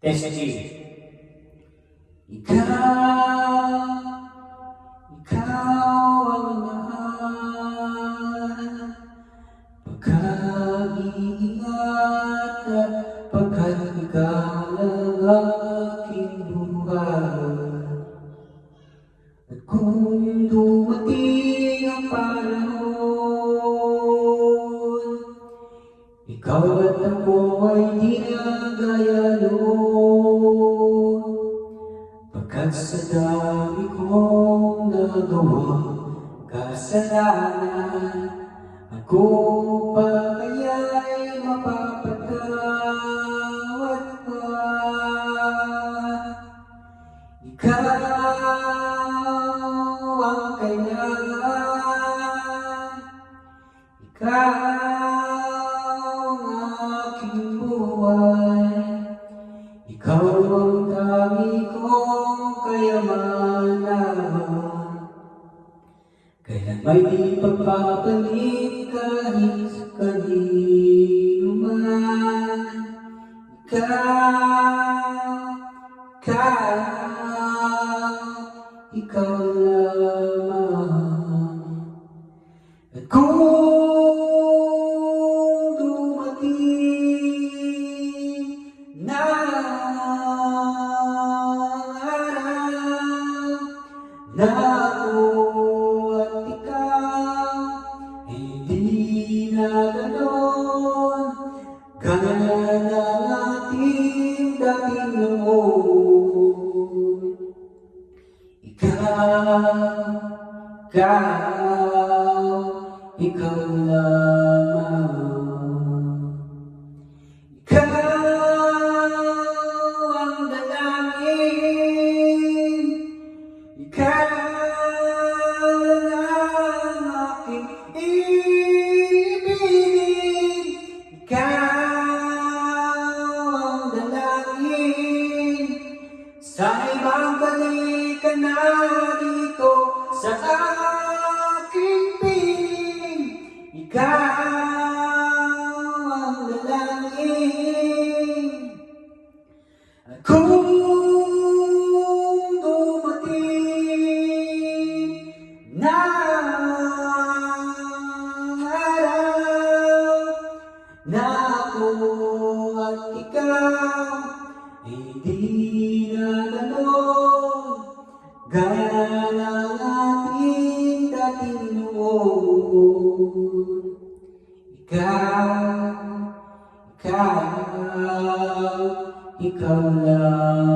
SG. Ikaw ang mahal, pagka-iingat ka, pagkat ikaw ang aking buhay. At kung dumating ang panahon, ikaw at ako ay di na gaya noon. Pagkat sa dami kong nagawang kasalanan, ako pa kaya'y mapapatawad pa. Ikaw ang kailangan, ikaw ang aking buhay, ikaw ang dami kong kayamanan. Kailan may di pagpapalit kahit sa kanino man. Ikaw lamang. At kung dumating na araw na ako at ikaw ay di na ganon, gaya ng ating dating noon. Ikaw lamang. Ikaw ang dalangin, ikaw ang aking ibigin, ikaw ang dalangin. Sana'y magbalik ka na dito sa aking piling, ikaw ang dalangin. At kung dumating na araw na ako at ikaw ay di na ganon, gaya ng ating dating noon. Ikaw lang.